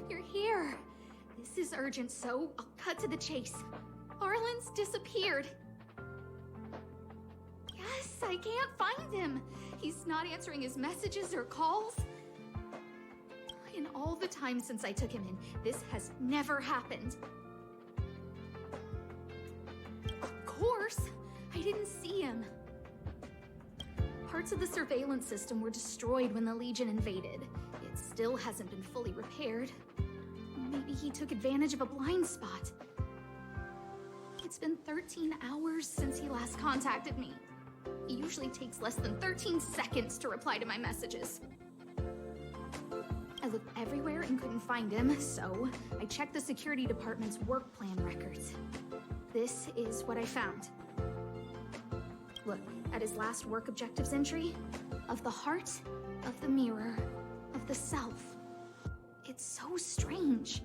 you're here. This is urgent, so I'll cut to the chase. Arlen's disappeared. Yes, I can't find him. He's not answering his messages or calls. In all the time since I took him in, this has never happened. Of course, I didn't see him. Parts of the surveillance system were destroyed when the Legion invaded. It still hasn't been fully repaired. Maybe he took advantage of a blind spot. It's been 13 hours since he last contacted me. It usually takes less than 13 seconds to reply to my messages. I looked everywhere and couldn't find him, so I checked the security department's work plan records. This is what I found. Look at his last work objectives entry. Of the heart, of the mirror, of the self. It's so strange.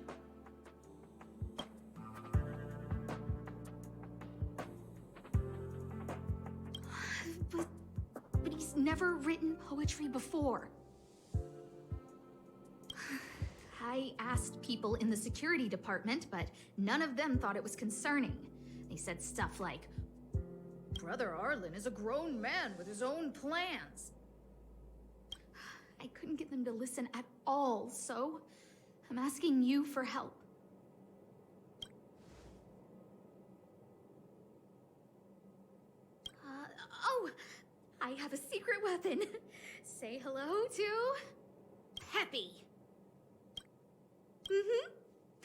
But he's never written poetry before. I asked people in the security department, but none of them thought it was concerning. They said stuff like, "Brother Arlen is a grown man with his own plans." I couldn't get them to listen at all, so I'm asking you for help. Oh, I have a secret weapon. Say hello to Peppy.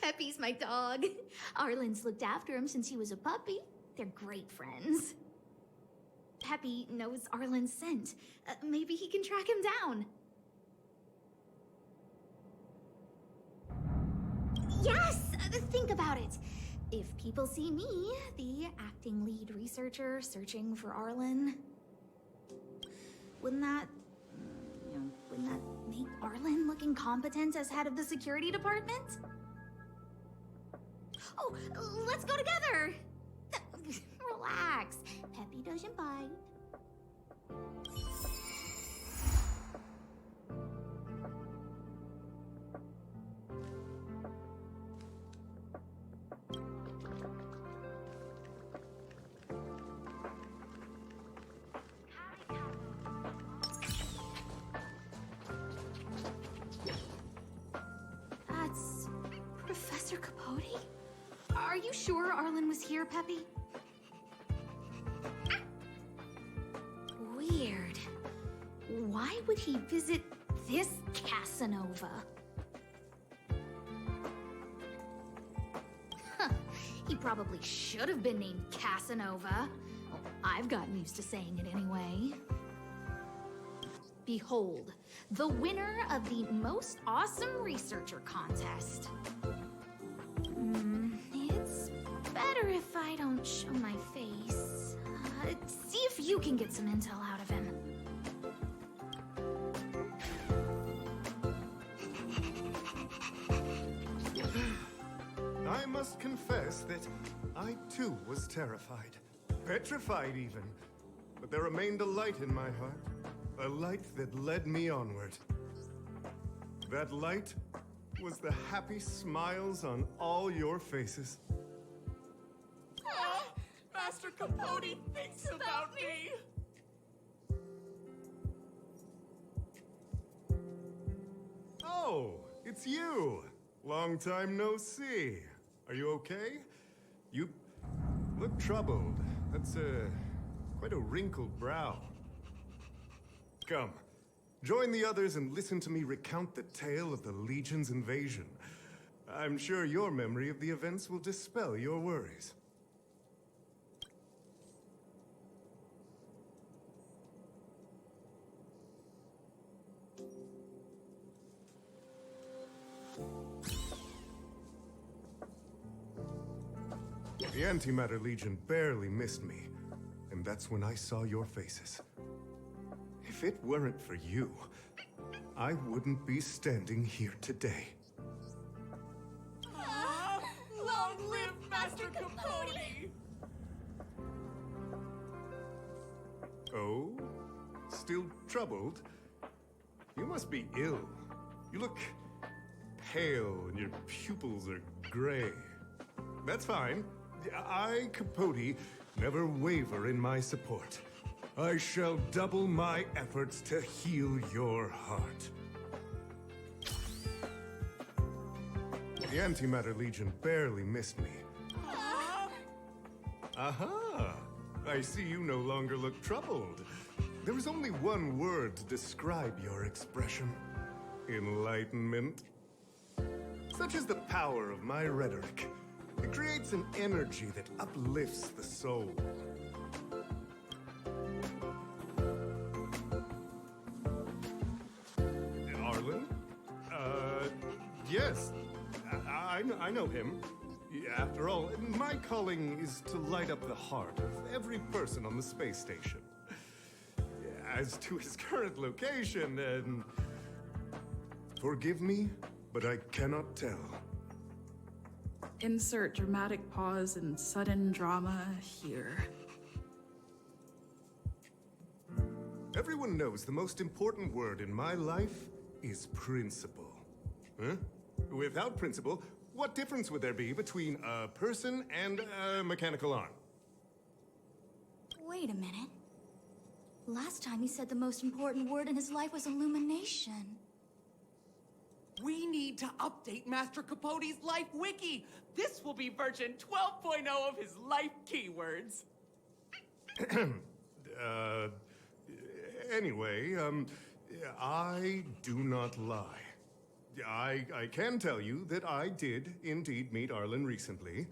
Peppy's my dog. Arlen's looked after him since he was a puppy. They're great friends. Peppy knows Arlen's scent. Maybe he can track him down. Yes! Think about it. If people see me, the acting lead researcher searching for Arlen, wouldn't that make Arlen look incompetent as head of the security department? Oh, let's go together! Relax. Peppy doesn't bite. That's Professor Capote? Are you sure Arlen was here, Peppy? Weird. Why would he visit this Casanova? He probably should have been named Casanova. Well, I've gotten used to saying it anyway. Behold, the winner of the Most Awesome Researcher contest. It's better if I don't show my face. See if you can get some intel out of him. I must confess that I too was terrified. Petrified even. But there remained a light in my heart. A light that led me onward. That light was the happy smiles on all your faces. Master Capote thinks about me! Oh, it's you! Long time no see. Are you okay? You look troubled. That's quite a wrinkled brow. Come, join the others and listen to me recount the tale of the Legion's invasion. I'm sure your memory of the events will dispel your worries. The Antimatter Legion barely missed me, and that's when I saw your faces. If it weren't for you, I wouldn't be standing here today. Long live Master Capote! Oh? Still troubled? You must be ill. You look pale and your pupils are gray. That's fine. I, Capote, never waver in my support. I shall double my efforts to heal your heart. The Antimatter Legion barely missed me. Aha! I see you no longer look troubled. There is only one word to describe your expression. Enlightenment. Such is the power of my rhetoric. It creates an energy that uplifts the soul. Arlen? Yes. I know him. After all, my calling is to light up the heart of every person on the space station. As to his current location, forgive me, but I cannot tell. Insert dramatic pause and sudden drama here. Everyone knows the most important word in my life is principle. Huh? Without principle, what difference would there be between a person and a mechanical arm? Wait a minute. Last time he said the most important word in his life was illumination. We need to update Master Capote's Life Wiki. This will be version 12.0 of his life keywords. Anyway, I do not lie. I can tell you that I did indeed meet Arlen recently,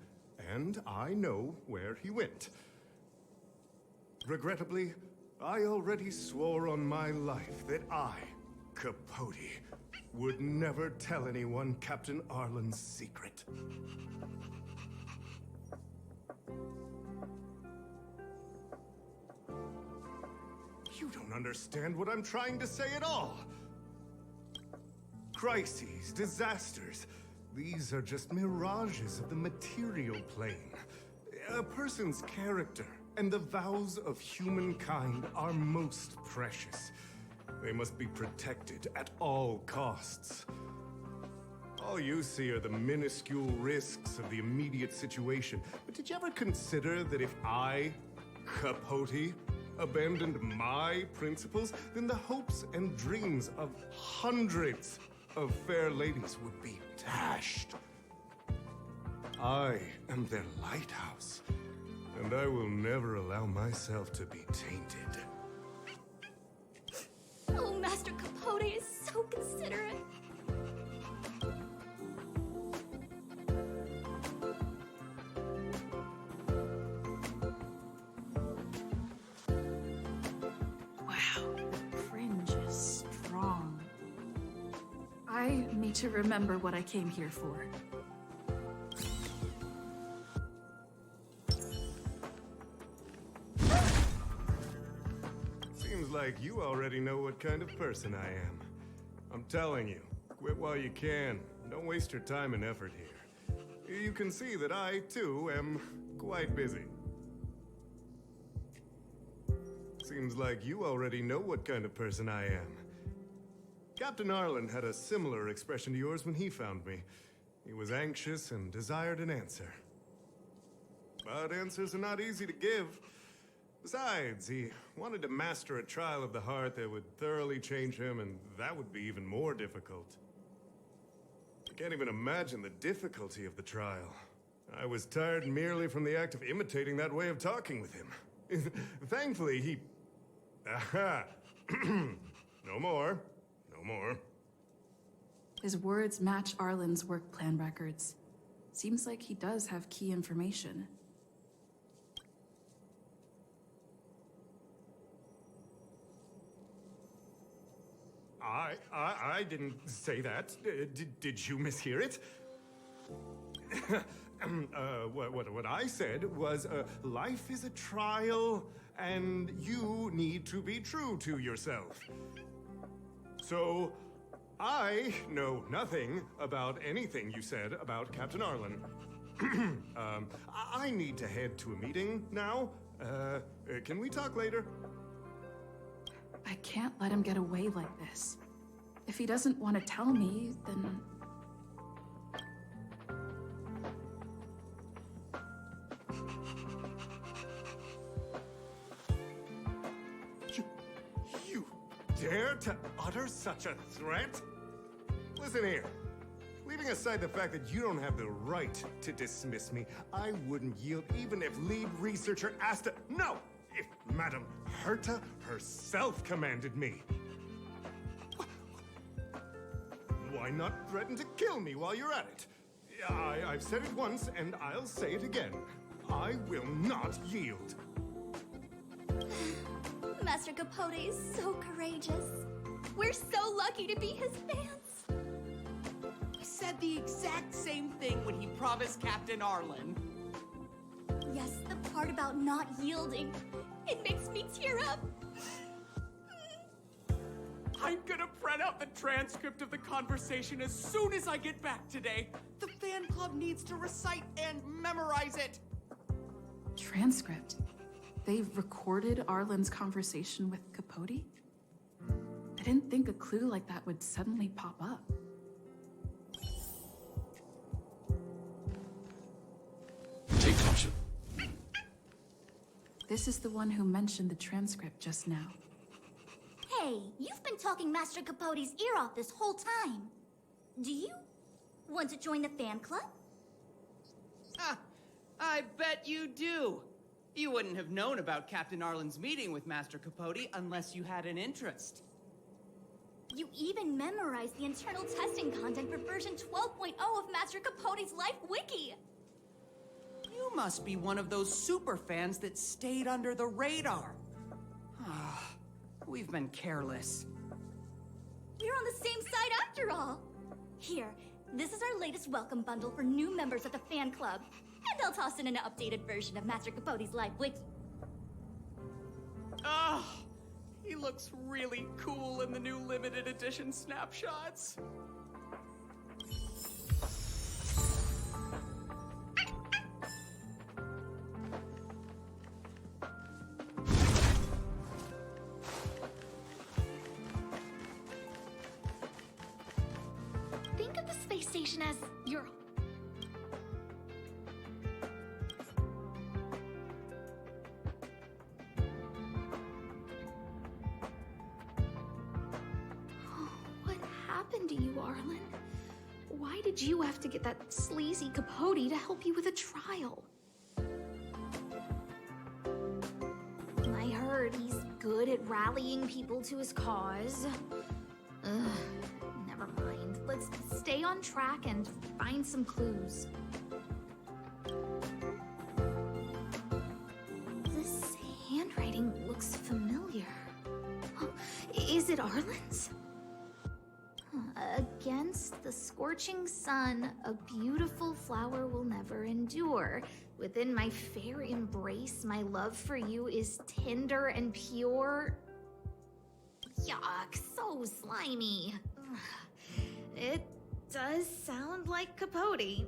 and I know where he went. Regrettably, I already swore on my life that I, Capote, would never tell anyone Captain Arlen's secret. You don't understand what I'm trying to say at all. Crises, disasters, these are just mirages of the material plane. A person's character and the vows of humankind are most precious. They must be protected at all costs. All you see are the minuscule risks of the immediate situation. But did you ever consider that if I, Capote, abandoned my principles, then the hopes and dreams of hundreds of fair ladies would be dashed? I am their lighthouse, and I will never allow myself to be tainted. Oh, Master Capote is so considerate. Wow, the fringe is strong. I need to remember what I came here for. Seems like you already know what kind of person I am. I'm telling you, quit while you can. Don't waste your time and effort here. You can see that I, too, am quite busy. Seems like you already know what kind of person I am. Captain Arlen had a similar expression to yours when he found me. He was anxious and desired an answer. But answers are not easy to give. Besides, he wanted to master a trial of the heart that would thoroughly change him, and that would be even more difficult. I can't even imagine the difficulty of the trial. I was tired merely from the act of imitating that way of talking with him. Thankfully, he... Aha! No more. No more. His words match Arlen's work plan records. Seems like he does have key information. I didn't say that. Did you mishear it? What I said was, life is a trial, and you need to be true to yourself. So, I know nothing about anything you said about Captain Arlen. I need to head to a meeting now. Can we talk later? I can't let him get away like this. If he doesn't want to tell me, then dare to utter such a threat? Listen here. Leaving aside the fact that you don't have the right to dismiss me, I wouldn't yield even if lead researcher Asta... No! If Madame Herta herself commanded me. Why not threaten to kill me while you're at it? I've said it once, and I'll say it again. I will not yield. Master Capote is so courageous. We're so lucky to be his fans. He said the exact same thing when he promised Captain Arlen. Yes, the part about not yielding. It makes me tear up. I'm gonna print out the transcript of the conversation as soon as I get back today. The fan club needs to recite and memorize it. Transcript? They recorded Arlen's conversation with Capote? I didn't think a clue like that would suddenly pop up. Take caution. This is the one who mentioned the transcript just now. Hey, you've been talking Master Capote's ear off this whole time. Do you want to join the fan club? Ah, I bet you do. You wouldn't have known about Captain Arlen's meeting with Master Capote unless you had an interest. You even memorized the internal testing content for version 12.0 of Master Capote's Life Wiki. You must be one of those super fans that stayed under the radar. Ah, we've been careless. We're on the same side after all. Here, this is our latest welcome bundle for new members of the fan club. And I'll toss in an updated version of Master Capote's Life Wiki. Ah, he looks really cool in the new limited edition snapshots. Think of the space station as your... What happened to you, Arlen? Why did you have to get that sleazy Capote to help you with a trial? I heard he's good at rallying people to his cause. Ugh, never mind. Let's stay on track and find some clues. This handwriting looks familiar. Oh, is it Arlen's? Against the scorching sun, a beautiful flower will never endure. Within my fair embrace, my love for you is tender and pure. Yuck, so slimy. It does sound like Capote.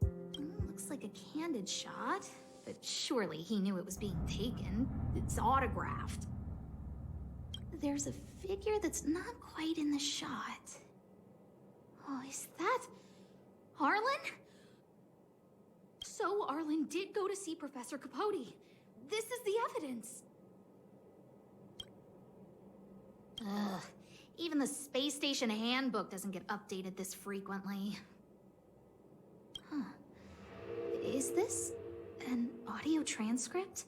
Looks like a candid shot, but surely he knew it was being taken. It's autographed. There's a figure that's not quite in the shot. Oh, is that Arlen? So Arlen did go to see Professor Capote. This is the evidence. Ugh, even the space station handbook doesn't get updated this frequently. Huh. Is this an audio transcript?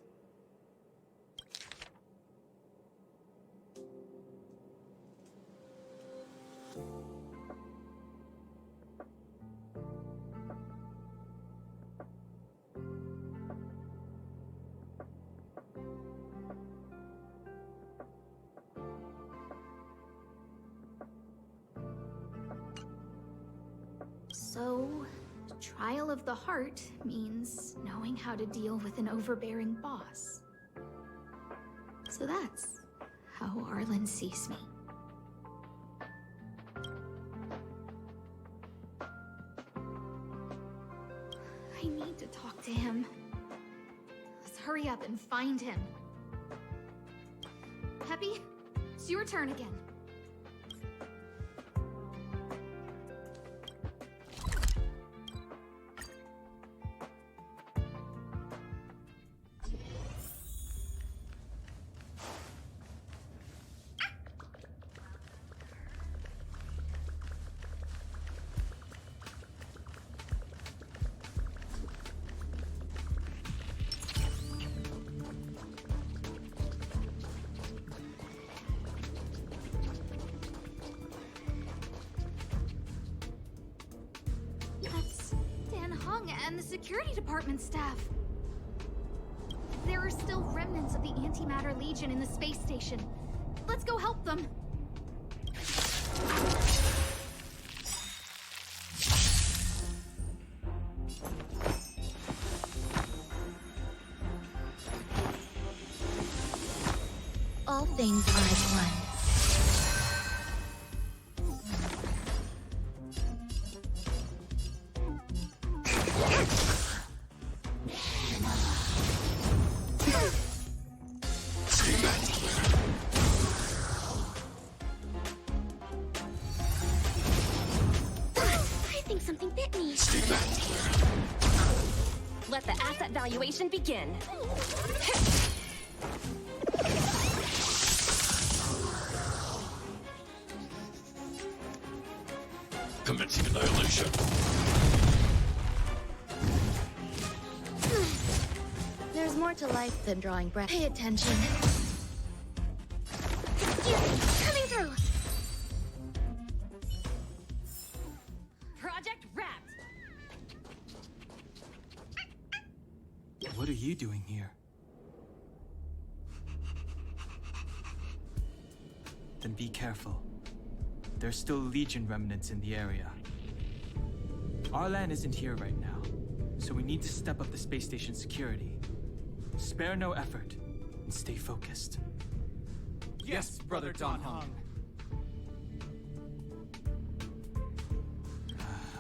So, trial of the heart means knowing how to deal with an overbearing boss. So that's how Arlen sees me. I need to talk to him. Let's hurry up and find him. Peppy, it's your turn again. And the security department staff. There are still remnants of the Antimatter Legion in the space station. Let's go help them. All things are as one. I think something bit me. Let the asset valuation begin. Commencing annihilation. There's more to life than drawing breath. Pay attention. Excuse me, coming through. Project wrapped. What are you doing here? Then be careful. There's still Legion remnants in the area. Arlan isn't here right now, so we need to step up the space station security. Spare no effort, and stay focused. Yes, Brother Don Hung.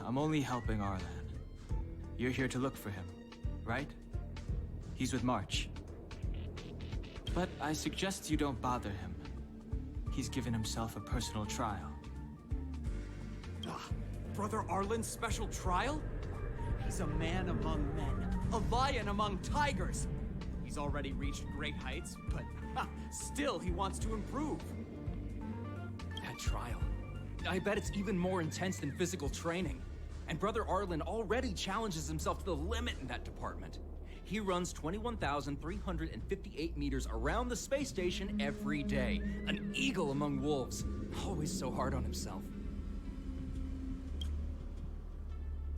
I'm only helping Arlan. You're here to look for him, right? He's with March. But I suggest you don't bother him. He's given himself a personal trial. Brother Arlen's special trial? He's a man among men, a lion among tigers. He's already reached great heights, but still he wants to improve. That trial. I bet it's even more intense than physical training. And Brother Arlen already challenges himself to the limit in that department. He runs 21,358 meters around the space station every day. An eagle among wolves. Always so hard on himself.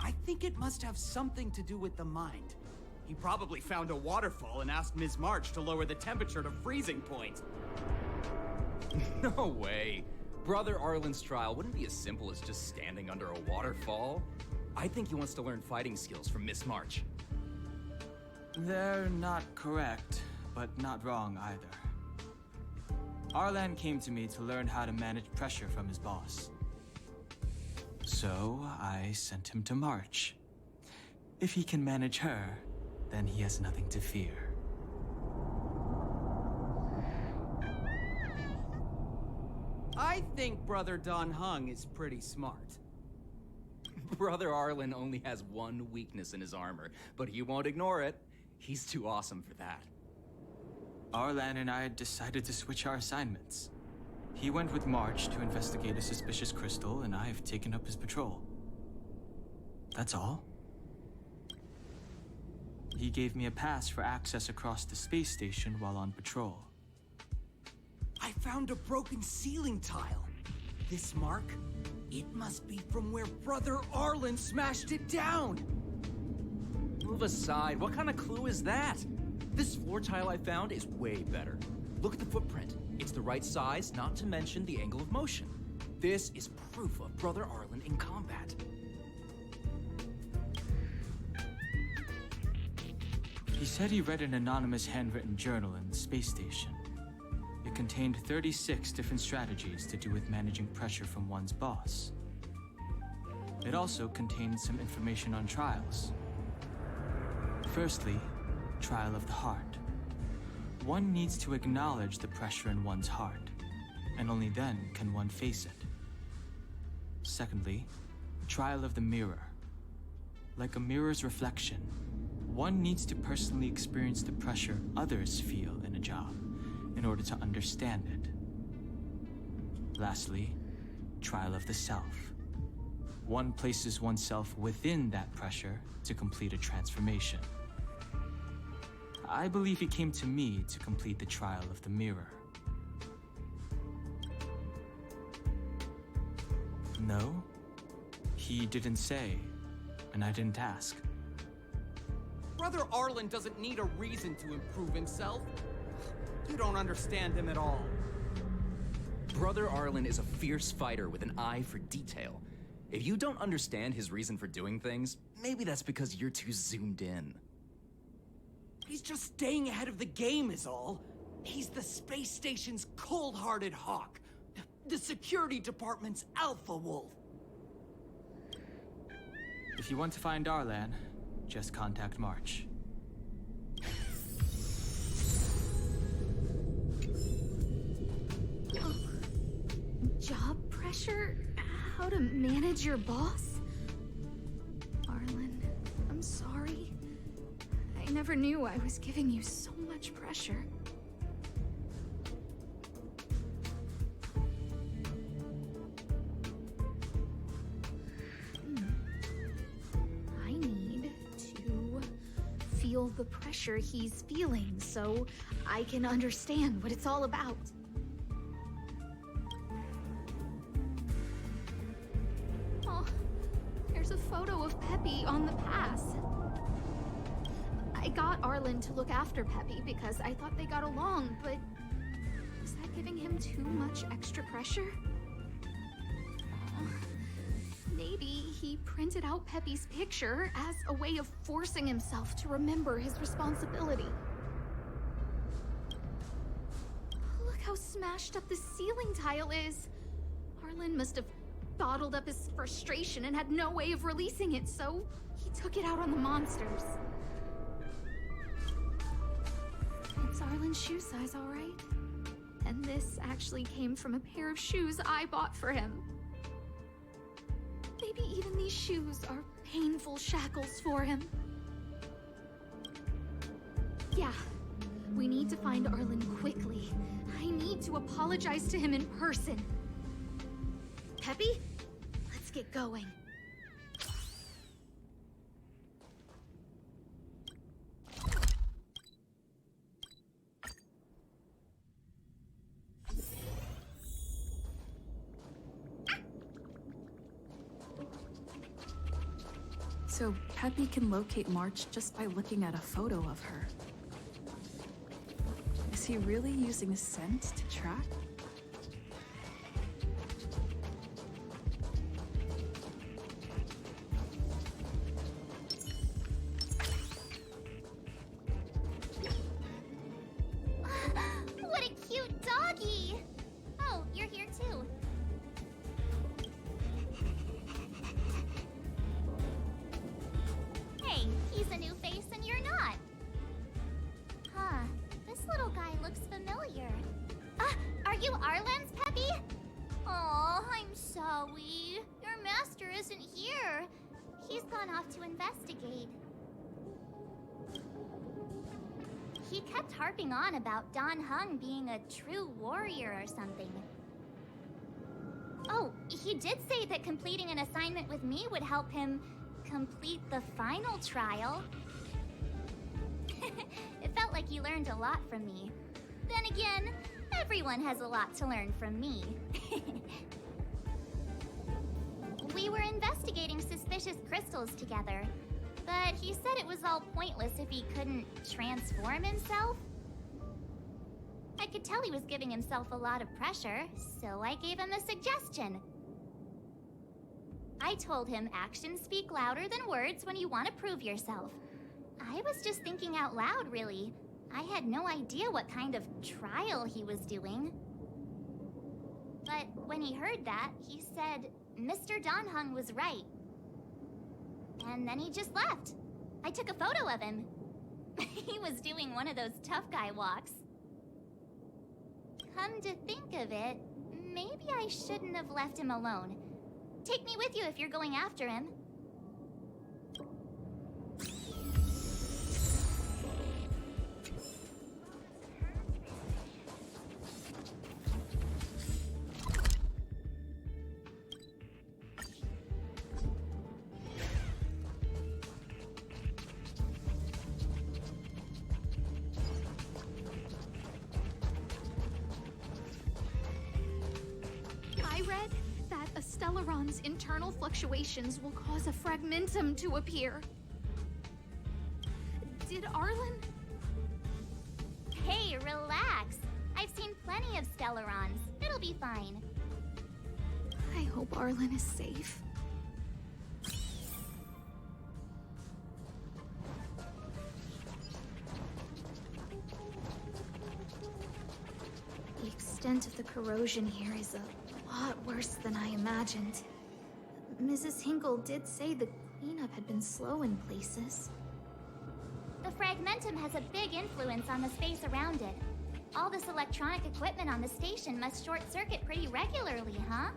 I think it must have something to do with the mind. He probably found a waterfall and asked Ms. March to lower the temperature to freezing point. No way. Brother Arlen's trial wouldn't be as simple as just standing under a waterfall. I think he wants to learn fighting skills from Miss March. They're not correct, but not wrong either. Arlan came to me to learn how to manage pressure from his boss. So I sent him to March. If he can manage her, then he has nothing to fear. I think Brother Don Hung is pretty smart. Brother Arlen only has one weakness in his armor, but he won't ignore it. He's too awesome for that. Arlan and I decided to switch our assignments. He went with March to investigate a suspicious crystal, and I've taken up his patrol. That's all. He gave me a pass for access across the space station while on patrol. I found a broken ceiling tile. This mark? It must be from where Brother Arlen smashed it down. Move aside. What kind of clue is that? This floor tile I found is way better. Look at the footprint. It's the right size, not to mention the angle of motion. This is proof of Brother Arlen in combat. He said he read an anonymous handwritten journal in the space station. It contained 36 different strategies to do with managing pressure from one's boss. It also contained some information on trials. Firstly, trial of the heart. One needs to acknowledge the pressure in one's heart, and only then can one face it. Secondly, trial of the mirror. Like a mirror's reflection, one needs to personally experience the pressure others feel in a job in order to understand it. Lastly, trial of the self. One places oneself within that pressure to complete a transformation. I believe he came to me to complete the trial of the mirror. No, he didn't say, and I didn't ask. Brother Arlen doesn't need a reason to improve himself. You don't understand him at all. Brother Arlen is a fierce fighter with an eye for detail. If you don't understand his reason for doing things, maybe that's because you're too zoomed in. He's just staying ahead of the game is all. He's the space station's cold-hearted hawk. The security department's alpha wolf. If you want to find Arlan, just contact March. Job pressure? How to manage your boss? Arlen, I'm sorry. I never knew I was giving you so much pressure. I need to feel the pressure he's feeling so I can understand what it's all about. Oh, there's a photo of Peppy on the pass. I got Arlen to look after Peppy because I thought they got along, but is that giving him too much extra pressure? Maybe he printed out Peppy's picture as a way of forcing himself to remember his responsibility. Look how smashed up the ceiling tile is. Arlen must have bottled up his frustration and had no way of releasing it, so he took it out on the monsters. It's Arlen's shoe size, all right. And this actually came from a pair of shoes I bought for him. Maybe even these shoes are painful shackles for him. Yeah, we need to find Arlen quickly. I need to apologize to him in person. Peppy, let's get going. So Peppy can locate March just by looking at a photo of her. Is he really using scent to track? What a cute doggy! Oh, you're here too. Hey, he's a new face and you're not. Huh, this little guy looks familiar. Are you Arlen's Peppy? Oh, I'm sorry. Your master isn't here. He's gone off to investigate. He kept harping on about Don Hung being a true warrior or something. Oh, he did say that completing an assignment with me would help him complete the final trial. It felt like he learned a lot from me. Then again, everyone has a lot to learn from me. We were investigating suspicious crystals together, but he said it was all pointless if he couldn't transform himself. I could tell he was giving himself a lot of pressure, so I gave him a suggestion. I told him actions speak louder than words when you want to prove yourself. I was just thinking out loud, really. I had no idea what kind of trial he was doing. But when he heard that, he said Mr. Don Hung was right. And then he just left. I took a photo of him. He was doing one of those tough guy walks. Come to think of it, maybe I shouldn't have left him alone. Take me with you if you're going after him. I read that a Stellaron's internal fluctuations will cause a fragmentum to appear. Did Arlen? Hey, relax. I've seen plenty of Stellarons. It'll be fine. I hope Arlen is safe. The extent of the corrosion here is a lot worse than I imagined. Mrs. Hinkle did say the cleanup had been slow in places. The fragmentum has a big influence on the space around it. All this electronic equipment on the station must short-circuit pretty regularly, huh?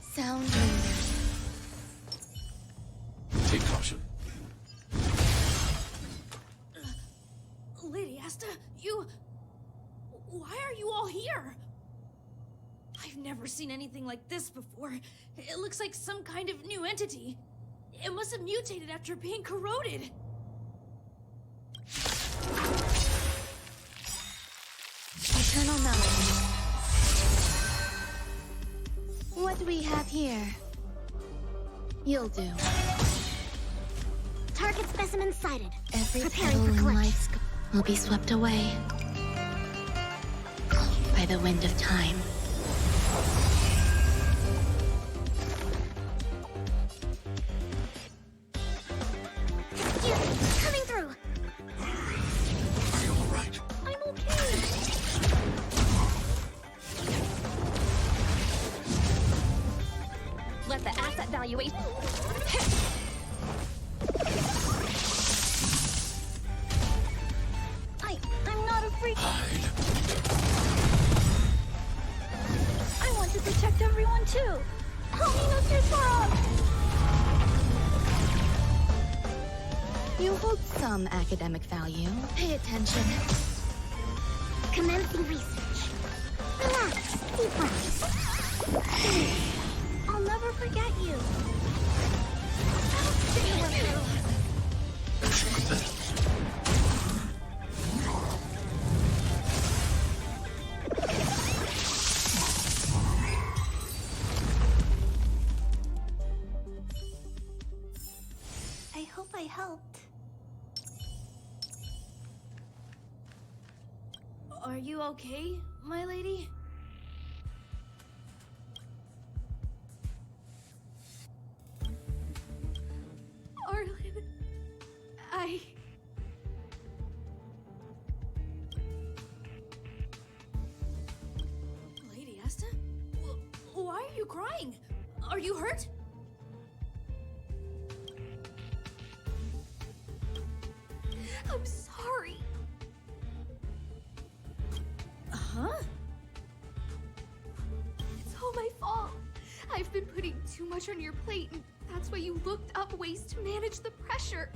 Sound lingers. Take caution. Lady Asta, you... Why are you all here? I've never seen anything like this before. It looks like some kind of new entity. It must have mutated after being corroded. Eternal melody. What do we have here? You'll do. Target specimen sighted. Every Preparing petal for in clutch. life's will be swept away by the wind of time. Excuse me, coming through. Are you alright? I'm okay. Let the asset valuation... I'm not a freak. Hide. I want to protect everyone too. Help me, Sora. You hold some academic value. Pay attention. Commencing research. Relax. Deep breaths. I'll never forget you. I'll stay with you. I hope I helped. Are you okay, my lady? Arlen, Lady Asta? Why are you crying? Are you hurt? I'm sorry. Huh? It's all my fault. I've been putting too much on your plate, and that's why you looked up ways to manage the pressure.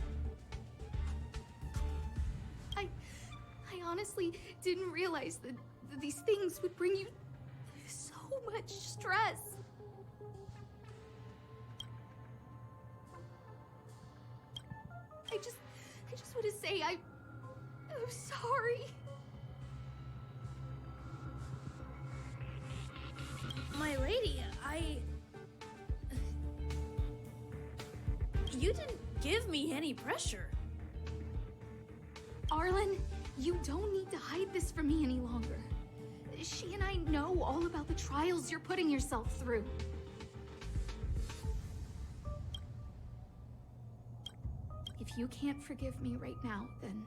I honestly didn't realize that these things would bring you so much stress. I just want to say I'm sorry. My lady, You didn't give me any pressure. Arlen, you don't need to hide this from me any longer. She and I know all about the trials you're putting yourself through. If you can't forgive me right now, then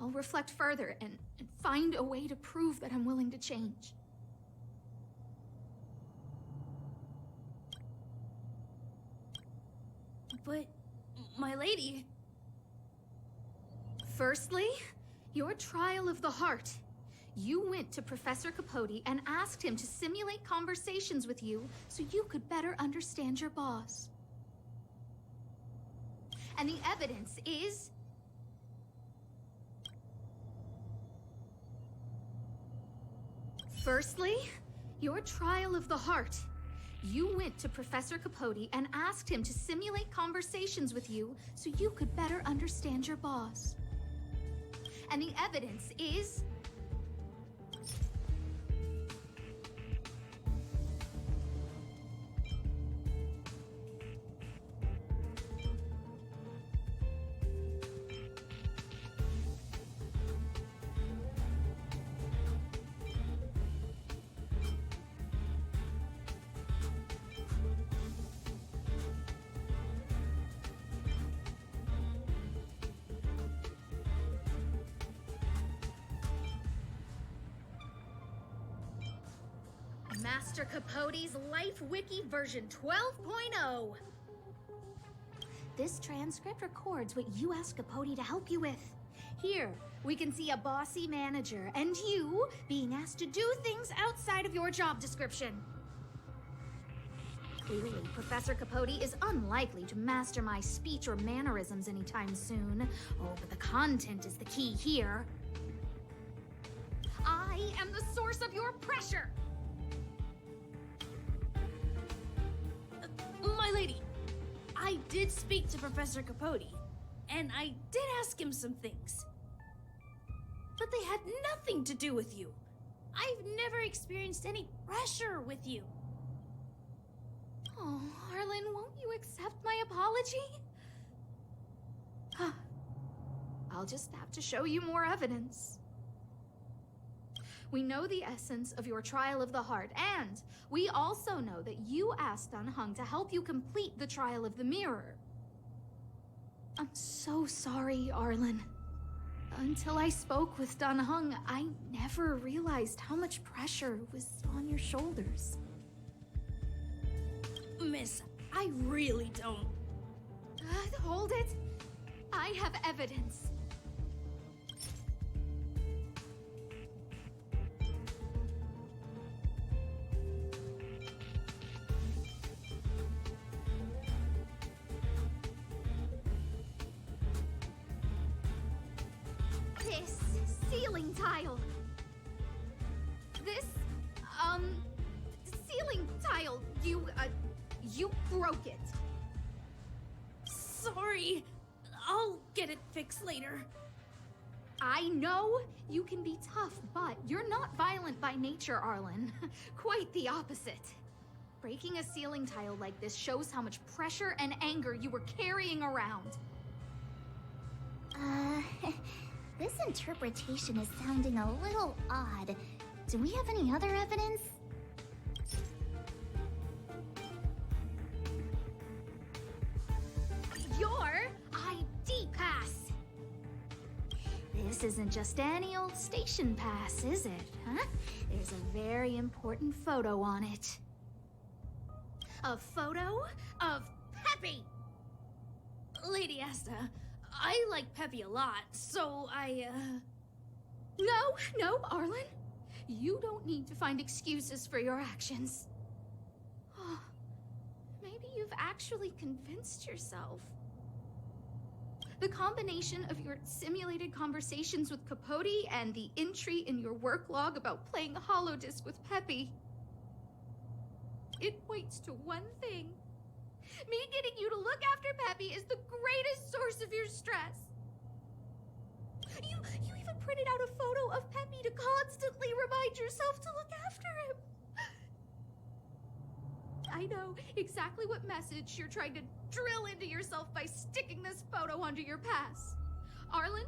I'll reflect further and find a way to prove that I'm willing to change. But, my lady... Firstly, your trial of the heart. You went to Professor Capote and asked him to simulate conversations with you so you could better understand your boss. And the evidence is... Firstly, your trial of the heart. You went to Professor Capote and asked him to simulate conversations with you so you could better understand your boss. And the evidence is... Master Capote's Life Wiki version 12.0. This transcript records what you asked Capote to help you with. Here, we can see a bossy manager and you being asked to do things outside of your job description. Clearly, Professor Capote is unlikely to master my speech or mannerisms anytime soon. Oh, but the content is the key here. I am the source of your pressure. My lady, I did speak to Professor Capote, and I did ask him some things. But they had nothing to do with you. I've never experienced any pressure with you. Oh, Arlen, won't you accept my apology? I'll just have to show you more evidence. We know the essence of your trial of the heart, and we also know that you asked Dan Heng to help you complete the trial of the mirror. I'm so sorry, Arlen. Until I spoke with Dan Heng, I never realized how much pressure was on your shoulders. Miss, I really don't. Hold it. I have evidence. This ceiling tile. This, ceiling tile. You broke it. Sorry. I'll get it fixed later. I know you can be tough, but you're not violent by nature, Arlen. Quite the opposite. Breaking a ceiling tile like this shows how much pressure and anger you were carrying around. This interpretation is sounding a little odd. Do we have any other evidence? Your ID pass. This isn't just any old station pass, is it, huh? There's a very important photo on it. A photo of Peppy! Lady Asta, I like Peppy a lot, so No, Arlen. You don't need to find excuses for your actions. Maybe you've actually convinced yourself. The combination of your simulated conversations with Capote and the entry in your work log about playing holodisc with Peppy, it points to one thing. Me getting you to look after Peppy is the greatest source of your stress. You even printed out a photo of Peppy to constantly remind yourself to look after him. I know exactly what message you're trying to drill into yourself by sticking this photo onto your pass. Arlen,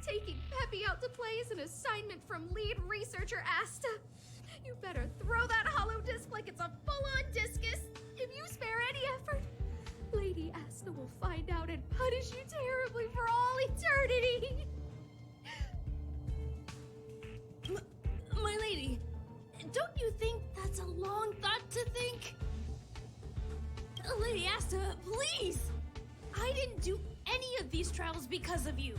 taking Peppy out to play is an assignment from lead researcher Asta. You better throw that holodisc like it's a full-on discus. If you spare any effort, Lady Asta will find out and punish you terribly for all eternity. My lady, don't you think that's a long thought to think? Lady Asta, please! I didn't do any of these trials because of you.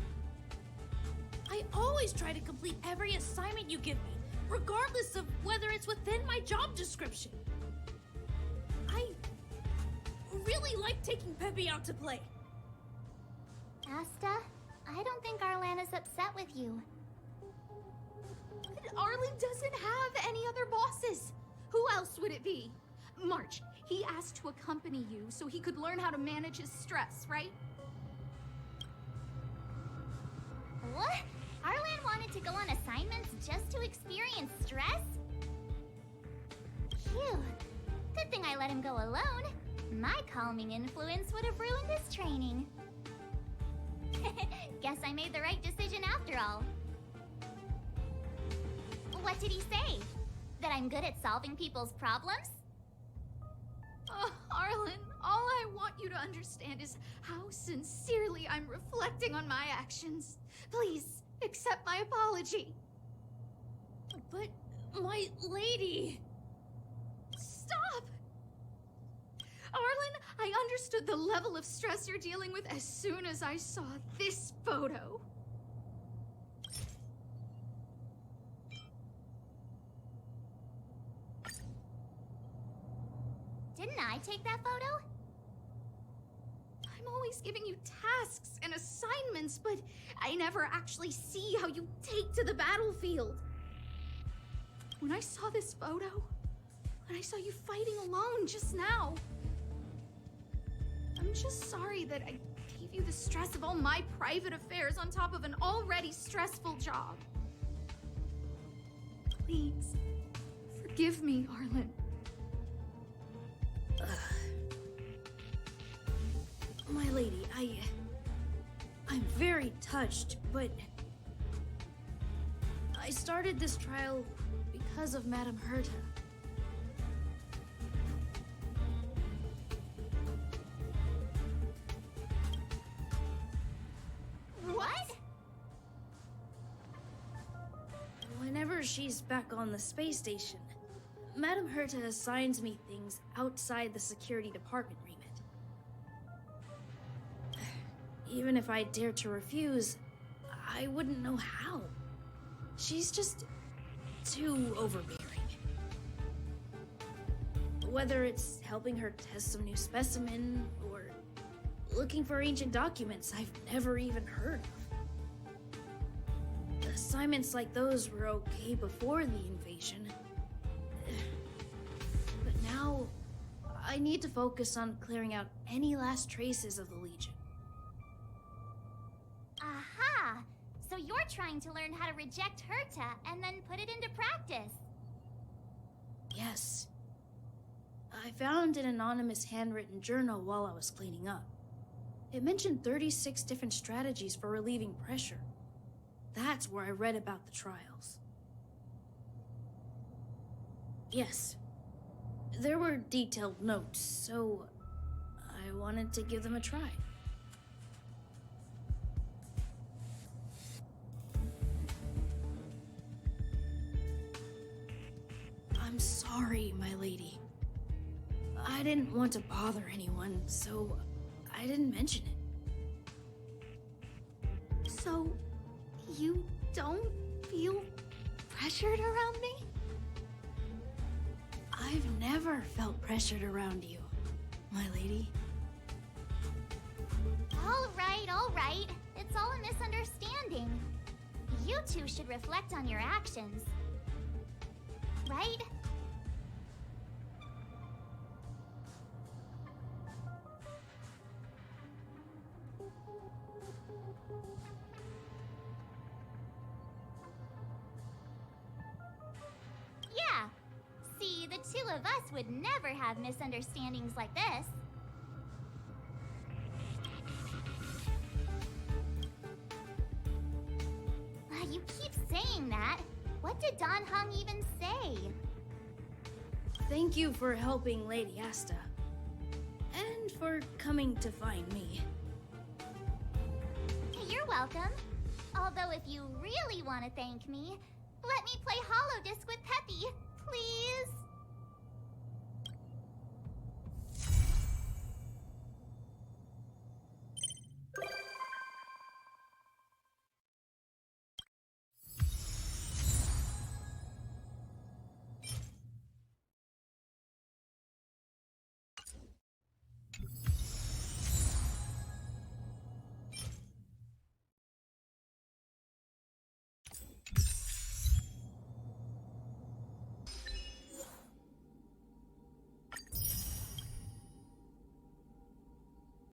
I always try to complete every assignment you give me, regardless of whether it's within my job description. I really like taking Peppy out to play. Asta, I don't think Arlan is upset with you. Arlen doesn't have any other bosses. Who else would it be? March, He asked to accompany you so he could learn how to manage his stress, right? What? Arlan wanted to go on assignments just to experience stress? Phew. Good thing I let him go alone. My calming influence would have ruined his training. Guess I made the right decision after all. What did he say? That I'm good at solving people's problems? Oh, Arlen, all I want you to understand is how sincerely I'm reflecting on my actions. Please, accept my apology. But, my lady... Stop! Arlen, I understood the level of stress you're dealing with as soon as I saw this photo. Didn't I take that photo? I'm always giving you tasks and assignments, but I never actually see how you take to the battlefield. When I saw this photo, when I saw you fighting alone just now, I'm just sorry that I gave you the stress of all my private affairs on top of an already stressful job. Please, forgive me, Arlen. My lady, I'm very touched, but I started this trial because of Madame Herta. What? Whenever she's back on the space station, Madame Herta assigns me things outside the security department remit. Even if I dared to refuse, I wouldn't know how. She's just too overbearing. Whether it's helping her test some new specimen, or looking for ancient documents I've never even heard of. Assignments like those were okay before the invasion. But now, I need to focus on clearing out any last traces of the Legion. Aha! So you're trying to learn how to reject Herta and then put it into practice. Yes. I found an anonymous handwritten journal while I was cleaning up. It mentioned 36 different strategies for relieving pressure. That's where I read about the trials. Yes. There were detailed notes, so I wanted to give them a try. I'm sorry, my lady. I didn't want to bother anyone, so I didn't mention it. So, you don't feel pressured around me? I've never felt pressured around you, my lady. All right. It's all a misunderstanding. You two should reflect on your actions. Right? Yeah. See, the two of us would never have misunderstandings like this. You keep saying that. What did Don Hung even say? Thank you for helping Lady Asta. And for coming to find me. You're welcome. Although if you really want to thank me, let me play Hollow Disc with Peppy, please.